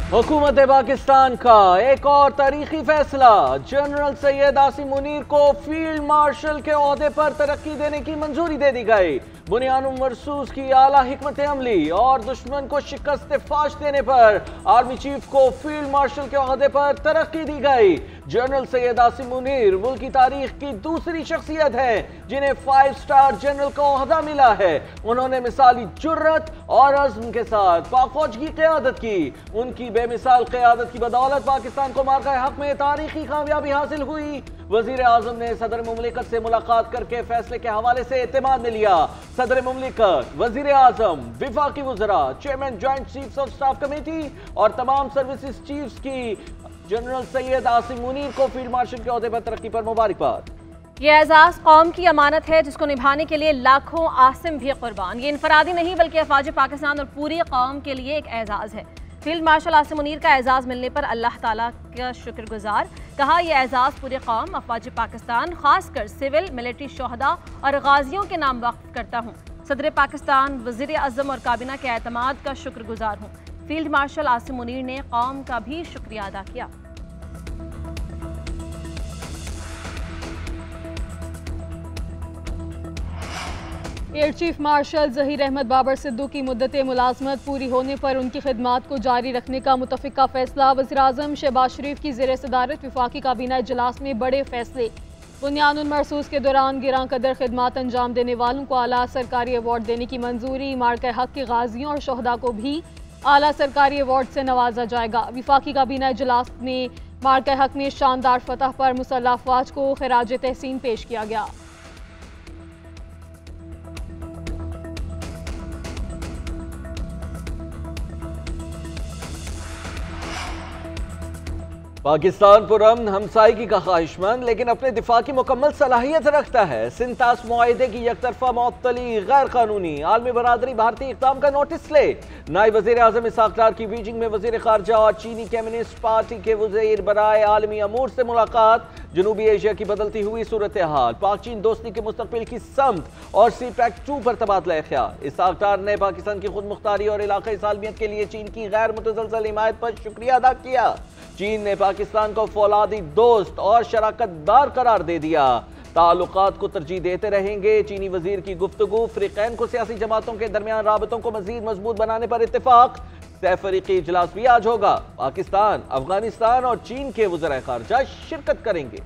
हुकूमत पाकिस्तान का एक और तारीखी फैसला, जनरल सैयद आसिम मुनीर को फील्ड मार्शल के ओहदे पर तरक्की देने की मंजूरी दे दी गई। बुनियानुम मरसूस की आला हिकमत अमली और दुश्मन को शिकस्त फाश देने पर आर्मी चीफ को फील्ड मार्शल के ओहदे पर तरक्की दी गई। जनरल सैयद आसिम मुनीर मुल्क की तारीख की दूसरी शख्सियत है जिन्हें 5 स्टार जनरल का ओहदा मिला है। उन्होंने मिसाली जुर्रत और अज़्म के साथ पाक फौज की क़यादत की। उनकी बेमिसाल क़यादत की बदौलत पाकिस्तान को मार्का हक में तारीखी कामयाबी हासिल हुई। वज़ीर आज़म ने सदर मुमलिकत से मुलाकात करके फैसले के हवाले से एतमाद में लिया। सदर मुमलिकत, वज़ीर आज़म, विफाकी वज़रा, chairman joint chiefs of staff committee और तमाम सर्विसेज चीफ्स की जनरल सैयद आसिम मुनीर को फील्ड मार्शल के ओहदे पर तरक्की पर मुबारकबाद। ये एजाज़ कौम की अमानत है जिसको निभाने के लिए लाखों आसिम भी कुर्बान। ये इनफरादी नहीं बल्कि अफवाज पाकिस्तान और पूरी कौम के लिए एक एजाज़ है। फील्ड मार्शल आसिम मुनीर का एजाज़ मिलने पर अल्लाह ताला का शुक्रगुजार। कहा यह एजाज़ पूरी कौम, अफवाज पाकिस्तान, खासकर सिविल मिलिट्री शोहदा और गाजियों के नाम वक्फ करता हूँ। सदर पाकिस्तान, वज़ीर आज़म और काबिना के एतमाद का शुक्रगुजार हूँ। फील्ड मार्शल आसिम मुनीर ने कौम का भी शुक्रिया अदा किया। Air chief marshal Zaheer Ahmed Babar Sidhu की मुद्दत मुलाजमत पूरी होने पर उनकी खिदमात को जारी रखने का मुतफ़िका फैसला। वज़ीर आज़म शहबाज शरीफ की ज़ेर सदारत विफाकी काबीना इजलास में बड़े फैसले। बुनियानुल मरसूस के दौरान गिरां कदर खिदमात अंजाम देने वालों को आला सरकारी अवार्ड देने की मंजूरी। मार्का हक के गाजियों और शोहदा को भी आला सरकारी अवार्ड से नवाजा जाएगा। विफाकी काबीना इजलास में मार्का हक में शानदार फतह पर मुसल्लह अफवाज को खिराज तहसीन पेश किया गया। पाकिस्तान पुरअमन हमसायगी का ख्वाहिशमंद लेकिन अपने दिफा की मुकम्मल सलाहियत रखता है। सिंतास मुआहिदे की यकतरफा मुअत्तली गैर कानूनी, आलमी बरादरी भारतीय इक़दाम का नोटिस ले। नायब वज़ीर आज़म इसाक डार की बीजिंग में वज़ीर ख़ारजा और चीनी कम्युनिस्ट पार्टी के वज़ीर बराए आलमी अमूर से मुलाकात। जनूबी एशिया की बदलती हुई सूरत हाल, पाक चीन दोस्ती के मुस्तकबिल की समत और CPEC-2 पर तबादला ख्याल। इसाक डार ने पाकिस्तान की खुद मुख्तारी और इलाक़ाई सालमियत के लिए चीन की गैर मुतज़लज़ल हिमायत पर शुक्रिया अदा किया। चीन ने पाकिस्तान को फौलादी दोस्त और शराकतदार करार दे दिया। ताल्लुकात को तरजीह देते रहेंगे। चीनी वजीर की गुफ्तगू। फ़रीक़ैन को सियासी जमातों के दरमियान राबतों को मजीद मजबूत बनाने पर इत्तेफाक। तहफ़रीक़ी इजलास भी आज होगा। पाकिस्तान, अफगानिस्तान और चीन के वज़राए ख़ारजा शिरकत करेंगे।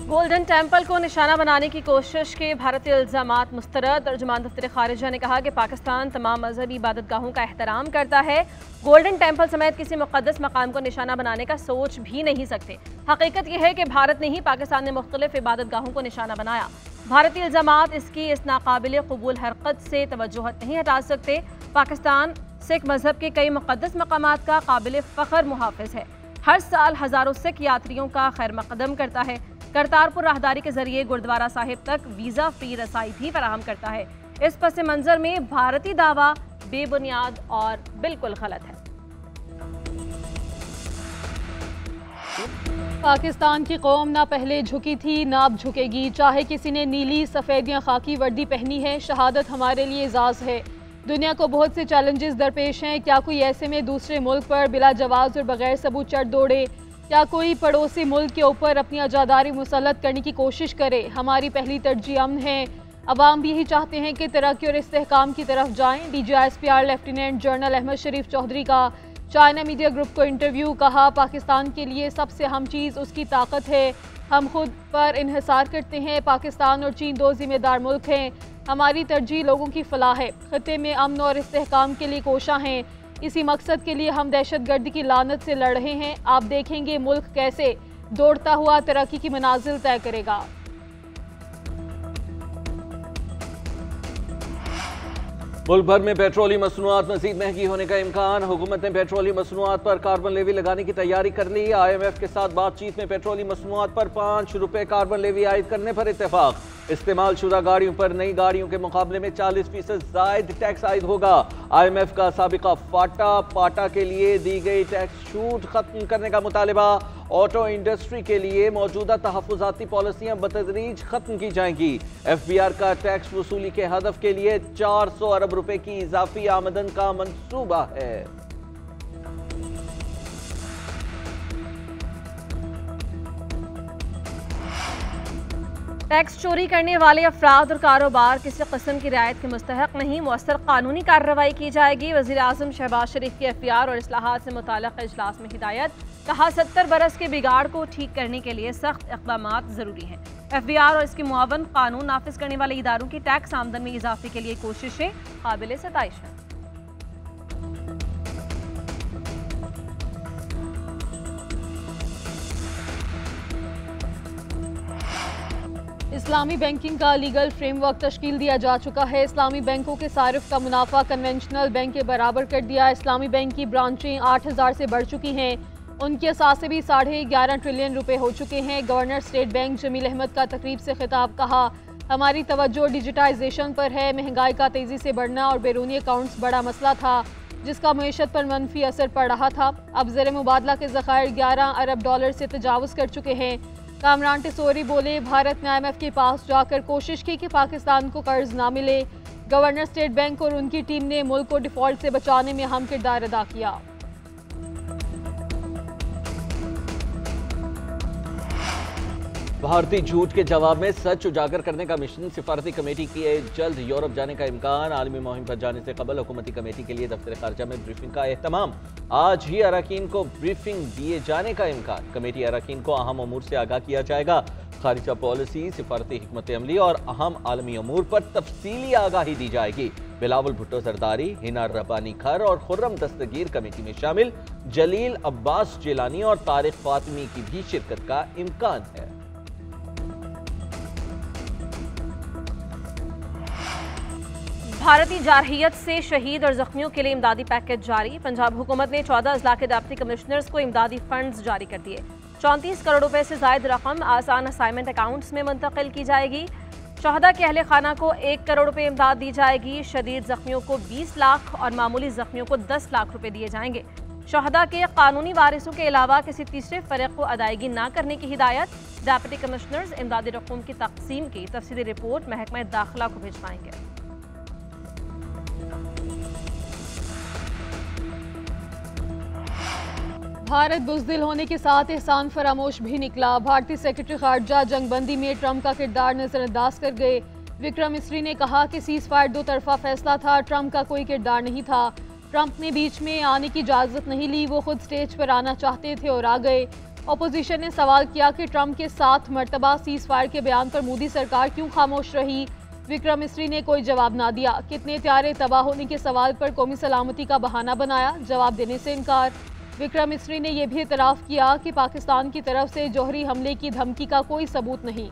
गोल्डन टेम्पल को निशाना बनाने की कोशिश के भारतीय इल्ज़ामात मुस्तरद। तर्जुमान दफ्तर खारिजा ने कहा कि पाकिस्तान तमाम मजहबी इबादतगाहों का एहतराम करता है। गोल्डन टेम्पल समेत किसी मुक़द्दस मकाम को निशाना बनाने का सोच भी नहीं सकते। हकीकत यह है कि भारत ने ही पाकिस्तान में मुख्तलिफ इबादतगाहों को निशाना बनाया। भारतीय इल्ज़ामात इसकी इस नाकाबिल कबूल हरकत से तवज्जो नहीं हटा सकते। पाकिस्तान सिख मजहब के कई मुक़द्दस मकामात का काबिल फ़ख्र मुहाफ़िज़ है। हर साल हज़ारों सिख यात्रियों का खैर मकदम करता है। करतारपुर राहदारी के जरिए गुरुद्वारा साहिब तक वीज़ा फ्री रसाई भी फराहम करता है। इस पस मंज़र में भारतीय दावा बेबुनियाद और बिल्कुल गलत है। पाकिस्तान की कौम ना पहले झुकी थी ना अब झुकेगी। चाहे किसी ने नीली सफ़ेद या खाकी वर्दी पहनी है, शहादत हमारे लिए एजाज़ है। दुनिया को बहुत से चैलेंजेस दरपेश हैं। क्या कोई ऐसे में दूसरे मुल्क पर बिला जवाज़ और बगैर सबूत चढ़ दौड़े? क्या कोई पड़ोसी मुल्क के ऊपर अपनी आज़ादारी मुसल्लत करने की कोशिश करे? हमारी पहली तरजीह अमन है। अवाम भी यही चाहते हैं कि तरक्की और इस्तेहकाम की तरफ जाएं। DGISPR लेफ्टिनेंट जनरल अहमद शरीफ चौधरी का चाइना मीडिया ग्रुप को इंटरव्यू। कहा, पाकिस्तान के लिए सबसे अहम चीज़ उसकी ताकत है। हम खुद पर इन्हिसार करते हैं। पाकिस्तान और चीन दो जिम्मेदार मुल्क हैं। हमारी तरजीह लोगों की फलाह है। खत्ते में अमन और इस्तेहकाम के लिए कोशा हैं। इसी मकसद के लिए हम दहशतगर्दी की लानत से लड़ रहे हैं। आप देखेंगे मुल्क कैसे दौड़ता हुआ तरक्की की मनाजिल तय करेगा। मुल्क भर में पेट्रोलियम मसनूआत मजीद महंगी होने का इम्कान। हुकूमत ने पेट्रोलियम मसनूआत पर कार्बन लेवी लगाने की तैयारी कर ली। IMF के साथ बातचीत में पेट्रोलियम मसनूआत पर ₹5 कार्बन लेवी आयद करने पर इत्तेफाक। इस्तेमाल शुदा गाड़ियों पर नई गाड़ियों के मुकाबले में 40% जायद टैक्स आयद होगा। IMF का साबिका पाटा के लिए दी गई टैक्स छूट खत्म करने का मुतालिबा। ऑटो इंडस्ट्री के लिए मौजूदा तहफ़्फ़ुज़ाती पॉलिसियां बतदरीज खत्म की जाएंगी। FBR का टैक्स वसूली के हदफ के लिए 400 अरब रुपए की इजाफी आमदन का मंसूबा है। टैक्स चोरी करने वाले अफराद और कारोबार किसी किस्म की रियायत के मुस्तहक नहीं, मौसर कानूनी कार्रवाई की जाएगी। वज़ीर आज़म शहबाज शरीफ की FBR और इस्लाहात से मुताल्लिक़ इजलास में हिदायत। कहा 70 बरस के बिगाड़ को ठीक करने के लिए सख्त इक़दामात ज़रूरी हैं। FBR और इसके मुआवन कानून नाफिज करने वाले इदारों की टैक्स आमदन में इजाफे के लिए कोशिशें काबिल सताइश हैं। इस्लामी बैंकिंग का लीगल फ्रेमवर्क तश्कील दिया जा चुका है। इस्लामी बैंकों के सारिफ का मुनाफा कन्वेंशनल बैंक के बराबर कर दिया। इस्लामी बैंक की ब्रांचें 8000 से बढ़ चुकी हैं। उनके असासे भी 11.5 ट्रिलियन रुपए हो चुके हैं। Governor state bank Jamil Ahmed का तकरीब से खिताब। कहा हमारी तवज्जो डिजिटाइजेशन पर है। महंगाई का तेजी से बढ़ना और बैरूनी अकाउंट्स बड़ा मसला था जिसका मईशत पर मनफी असर पड़ रहा था। अब ज़र मुबादला के ज़खायर 11 अरब डॉलर से तजावुज़ कर चुके हैं। कामरान टिसोरी बोले भारत ने IMF के पास जाकर कोशिश की कि पाकिस्तान को कर्ज ना मिले। गवर्नर स्टेट बैंक और उनकी टीम ने मुल्क को डिफॉल्ट से बचाने में अहम किरदार अदा किया। भारतीय झूठ के जवाब में सच उजागर करने का मिशन। सिफारती कमेटी की जल्द यूरोप जाने का इम्कान। आलमी मुहिम पर जाने से कबल हुकूमती कमेटी के लिए दफ्तर खारजा में ब्रीफिंग का एहतमाम। आज ही अरकान को ब्रीफिंग दिए जाने का इम्कान। कमेटी अरकान को अहम अमूर से आगाह किया जाएगा। खारिजा पॉलिसी, सिफारती हिकमत अमली और अहम आलमी अमूर पर तफसीली आगाही दी जाएगी। बिलावल भुट्टो जरदारी, हिना रब्बानी खर और खुर्रम दस्तगीर कमेटी में शामिल। जलील अब्बास जिलानी और तारिक फातिमी की भी शिरकत का इम्कान है। भारतीय जारहियत से शहीद और जख्मियों के लिए इमदादी पैकेज जारी। पंजाब हुकूमत ने 14 अजला के डिप्टी कमिश्नर्स को इमदादी फंड्स जारी कर दिए। 34 करोड़ रुपए से जायद रकम आसान असाइनमेंट अकाउंट्स में मुंतकिल की जाएगी। शहदा के अहले खाना को 1 करोड़ रुपए इमदाद दी जाएगी। शदीद जख्मियों को 20 लाख और मामूली जख्मियों को 10 लाख रुपए दिए जाएंगे। शहदा के कानूनी वारिसों के अलावा किसी तीसरे फरीक को अदायगी न करने की हिदायत। डिप्टी कमिश्नर्स इमदादी रकूम की तकसीम की तफसीली रिपोर्ट महकमा दाखिला को भिजवाएंगे। भारत बुज़दिल होने के साथ एहसान फरामोश भी निकला। भारतीय सेक्रेटरी खारजा जंगबंदी में ट्रंप का किरदार नजरअंदाज कर गए। विक्रम मिस्री ने कहा कि सीज फायर 2 तरफा फैसला था, ट्रंप का कोई किरदार नहीं था। ट्रंप ने बीच में आने की इजाज़त नहीं ली, वो खुद स्टेज पर आना चाहते थे और आ गए। अपोजिशन ने सवाल किया कि ट्रंप के 7 मरतबा सीज फायर के बयान पर मोदी सरकार क्यों खामोश रही। विक्रम मिस्री ने कोई जवाब ना दिया। कितने त्यारे तबाह होने के सवाल पर कौमी सलामती का बहाना बनाया, जवाब देने से इनकार। विक्रम मिस्री ने यह भी इतराफ़ किया कि पाकिस्तान की तरफ से जौहरी हमले की धमकी का कोई सबूत नहीं।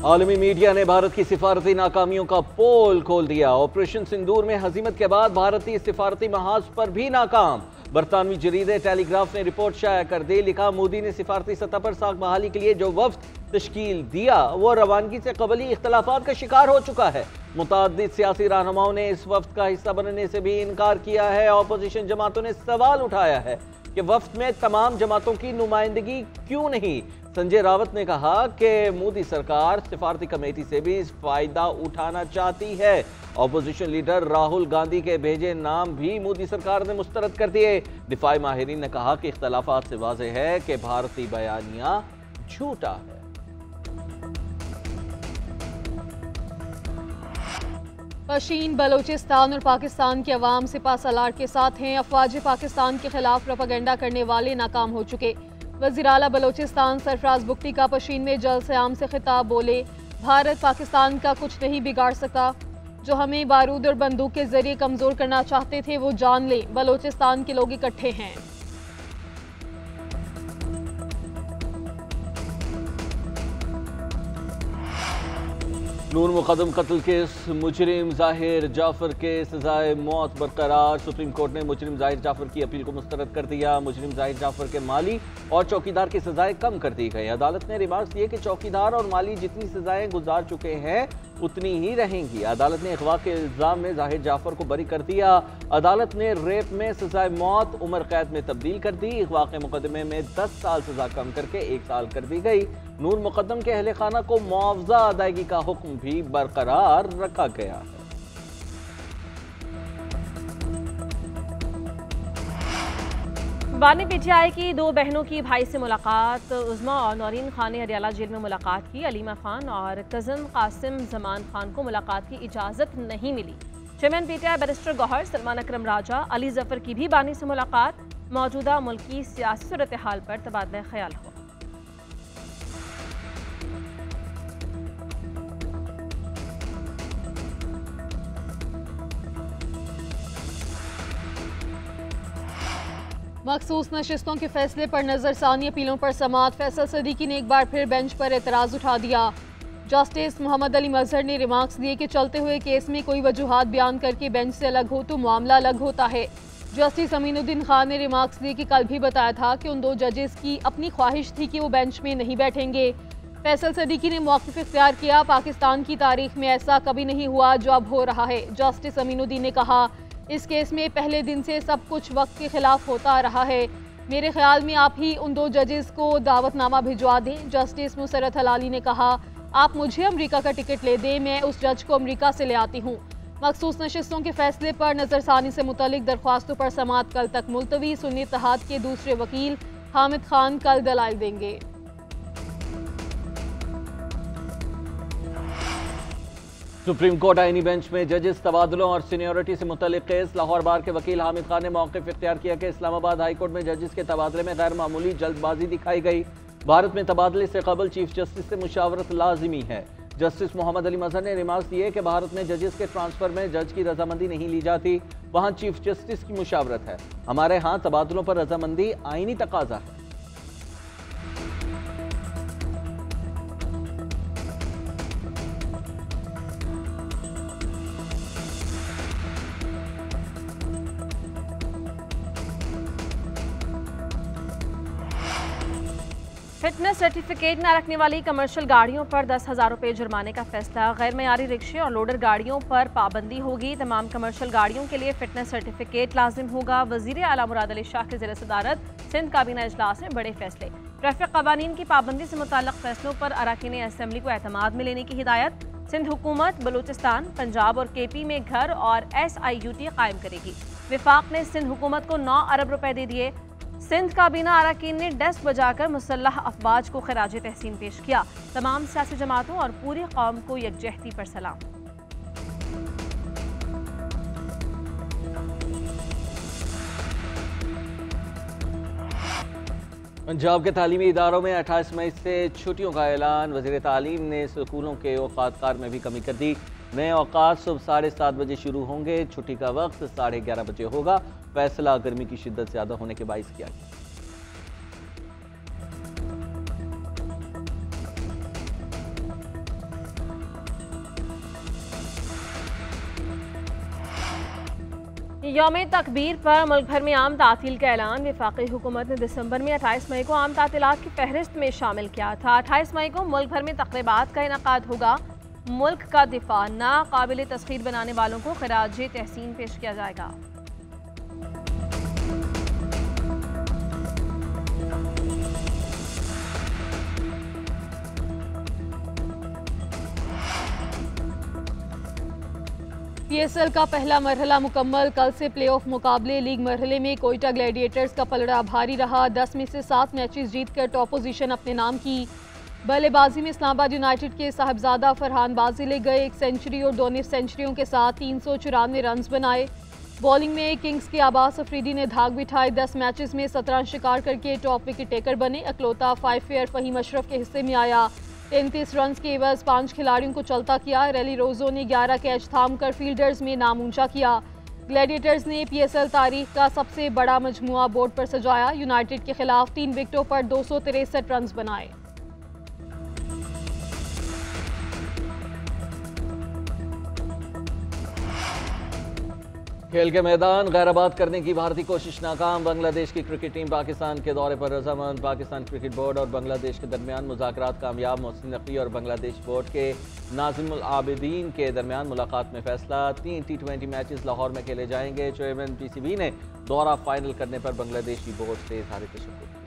आलमी मीडिया ने भारत की सिफारती नाकामियों का पोल खोल दिया। ऑपरेशन सिंदूर में हजीमत के बाद भारतीय सिफारती महाज पर भी नाकाम। बरतानवी जरीदे टेलीग्राफ ने रिपोर्ट शाया कर दी। लिखा मोदी ने सिफारती सतह पर साख बहाली के लिए जो वफ्द तश्कील दिया वो रवानगी से कबली इख्तलाफात का शिकार हो चुका है। मुताद्दिद सियासी रहनुमाओं ने इस वफ्द का हिस्सा बनने से भी इनकार किया है। अपोजिशन जमातों ने सवाल उठाया है कि वफ्द में तमाम जमातों की नुमाइंदगी क्यों नहीं। संजय रावत ने कहा कि मोदी सरकार सिफारती कमेटी से भी फायदा उठाना चाहती है। अपोजिशन लीडर राहुल गांधी के भेजे नाम भी मोदी सरकार ने मुस्तरद कर दिए। दिफाई माहिरीन ने कहा कि इख्तलाफात से वाज़ेह है कि भारतीय बयानिया झूठा है। पशीन बलोचिस्तान और पाकिस्तान के अवाम सिपा सलार के साथ हैं। अफवाज पाकिस्तान के खिलाफ प्रोपेगेंडा करने वाले नाकाम हो चुके। वज़ीर आला बलोचिस्तान सरफराज बुख्ती का पशीन में जलसे आम से खिताब। बोले भारत पाकिस्तान का कुछ नहीं बिगाड़ सकता। जो हमें बारूद और बंदूक के जरिए कमजोर करना चाहते थे वो जान लें, बलोचिस्तान के लोग इकट्ठे हैं। नूर मुकदम कत्ल केस मुजरिम जाहिर जाफर के सजाए मौत बरकरार। सुप्रीम कोर्ट ने मुजरिम जाहिर जाफर की अपील को मुस्तरद कर दिया। मुजरिम जाहिर जाफर के माली और चौकीदार की सजाएं कम कर दी गई। अदालत ने रिमार्क्स दिए कि चौकीदार और माली जितनी सजाएं गुजार चुके हैं उतनी ही रहेंगी। अदालत ने अगवा के इल्जाम में जाहिर जाफर को बरी कर दिया। अदालत ने रेप में सजाए मौत उम्र कैद में तब्दील कर दी। अगवा के मुकदमे में 10 साल सजा कम करके 1 साल कर दी गई। नूर मुकदम के अहले खाना को मुआवजा अदायगी का हुक्म भी बरकरार रखा गया है। बानी पीटीआई की 2 बहनों की भाई से मुलाकात। उज़मा और नौरीन खान ने हरियाला जेल में मुलाकात की। अलीमा खान और कज़न कासिम जमान खान को मुलाकात की इजाज़त नहीं मिली। Chairman PTI barrister Gohar, Salman Akram Raja, Ali Zafar की भी बानी से मुलाकात। मौजूदा मुल्क की सियासी सूरत हाल पर तबादला ख्याल हुआ। मखसूस नशिस्तों के फैसले पर नजरसानी अपीलों पर समाअत। फैसल सदीकी ने एक बार फिर बेंच पर एतराज़ उठा दिया। जस्टिस मोहम्मद अली मजहर ने रिमार्क्स दिए कि चलते हुए केस में कोई वजूहात बयान करके बेंच से अलग हो तो मामला अलग होता है। जस्टिस अमीनुद्दीन खान ने रिमार्क्स दिए कि कल भी बताया था कि उन 2 जजेस की अपनी ख्वाहिश थी कि वो बेंच में नहीं बैठेंगे। फैसल सदीकी ने मौक़िफ़ इख्तियार किया। पाकिस्तान की तारीख में ऐसा कभी नहीं हुआ जो अब हो रहा है। जस्टिस अमीनुद्दीन ने कहा, इस केस में पहले दिन से सब कुछ वक्त के खिलाफ होता रहा है। मेरे ख्याल में आप ही उन 2 जजेस को दावतनामा भिजवा दें। जस्टिस मुसरत हलाली ने कहा, आप मुझे अमेरिका का टिकट ले दें, मैं उस जज को अमेरिका से ले आती हूँ। मखसूस नशिस्तों के फैसले पर नजरसानी से मुतल्लिक दरख्वास्तों पर समाअत कल तक मुलतवी। सुन्नी इत्तेहाद के दूसरे वकील हामिद खान कल दलाइल देंगे। सुप्रीम कोर्ट आईनी बेंच में जजेस तबादलों और सीनियरिटी से मुतल्लिक केस। लाहौर बार के वकील हामिद खान ने मौक़िफ़ इख्तियार किया कि इस्लामाबाद हाई कोर्ट में जजेस के तबादले में गैर मामूली जल्दबाजी दिखाई गई। भारत में तबादले से कबल चीफ जस्टिस से मुशावरत लाजिमी है। जस्टिस मोहम्मद अली मजहर ने रिमार्क्स दिए कि भारत में जजेस के ट्रांसफर में जज की रजामंदी नहीं ली जाती, वहां चीफ जस्टिस की मुशावरत है। हमारे यहाँ तबादलों पर रजामंदी आईनी तकाजा है। फिटनेस सर्टिफिकेट न रखने वाली कमर्शियल गाड़ियों पर 10,000 रुपये जुर्माने का फैसला। गैर मयारी रिक्शे और लोडर गाड़ियों पर पाबंदी होगी। तमाम कमर्शियल गाड़ियों के लिए फिटनेस सर्टिफिकेट लाजिम होगा। वजीर आला मुराद अली शाह के ज़ेर सदारत सिंध काबीना इजलास में बड़े फैसले। ट्रैफिक कवानीन की पाबंदी से मुताल्लिक़ फैसलों पर अरकान असम्बली को एतमाद में लेने की हिदायत। सिंध हुकूमत बलूचिस्तान, पंजाब और KP में घर और SIUT कायम करेगी। विफाक ने सिंध हुकूमत को 9 अरब रुपए दे दिए। सिंध काबीना अरकान ने डेस्क बजाकर मुसल्लह अफवाज को खिराज तहसीन पेश किया। तमाम सियासी जमातों और पूरी कौम को यकजहती पर सलाम। पंजाब के तालीमी इदारों में 28 मई से छुट्टियों का ऐलान। वज़ीर तालीम ने स्कूलों के औकात में भी कमी कर दी। नए औकात सुबह 7:30 बजे शुरू होंगे। छुट्टी का वक्त 11:30 बजे होगा। फैसला गर्मी की शिद्दत ज़्यादा होने के बाइस किया गया। यौम तकबीर पर मुल्क भर में आम तातील का ऐलान। वफाकी हुकूमत ने दिसंबर में 28 मई को आम तातीलात की फहरिस्त में शामिल किया था। 28 मई को मुल्क भर में तकरीबात का इनेकाद होगा। मुल्क का दिफा नाकाबिल तस्खीर बनाने वालों को खिराज तहसीन पेश किया जाएगा। PSL का पहला मरहला मुकम्मल। कल से प्लेऑफ मुकाबले। लीग मरहले में कोयटा ग्लैडिएटर्स का पलड़ा भारी रहा। 10 में से 7 मैचेस जीतकर टॉप पोजीशन अपने नाम की। बल्लेबाजी में इस्लामाबाद यूनाइटेड के साहिबजादा फरहान बाजी ले गए। 1 सेंचुरी और 2 निफ सेंचुरियों के साथ 394 रन बनाए। बॉलिंग में किंग्स के अब्बास अफरीदी ने धाक बिठाए। 10 मैचेस में 17 रन शिकार करके टॉप विकेट टेकर बने। अकलौता 5 फेयर फहीम अशरफ के हिस्से में आया। 33 रन के एवज 5 खिलाड़ियों को चलता किया। रैली रोजो ने 11 कैच थाम कर फील्डर्स में नाम ऊंचा किया। ग्लैडिएटर्स ने PSL तारीख का सबसे बड़ा मजमुआ बोर्ड पर सजाया। यूनाइटेड के खिलाफ 3 विकेटों पर 263 रन बनाए। खेल के मैदान गैराबाद करने की भारतीय कोशिश नाकाम। बांग्लादेश की क्रिकेट टीम पाकिस्तान के दौरे पर रजामंद। पाकिस्तान क्रिकेट बोर्ड और बांग्लादेश के दरमियान मुज़ाकरात कामयाब। मोहसिन नकवी और बांग्लादेश बोर्ड के नाज़िमुल आबिदीन के दरमियान मुलाकात में फैसला। 3 T20 मैचेस लाहौर में खेले जाएंगे। चेयरमैन PCB ने दौरा फाइनल करने पर बांग्लादेशी बोर्ड से इज़हार तशक्कुर।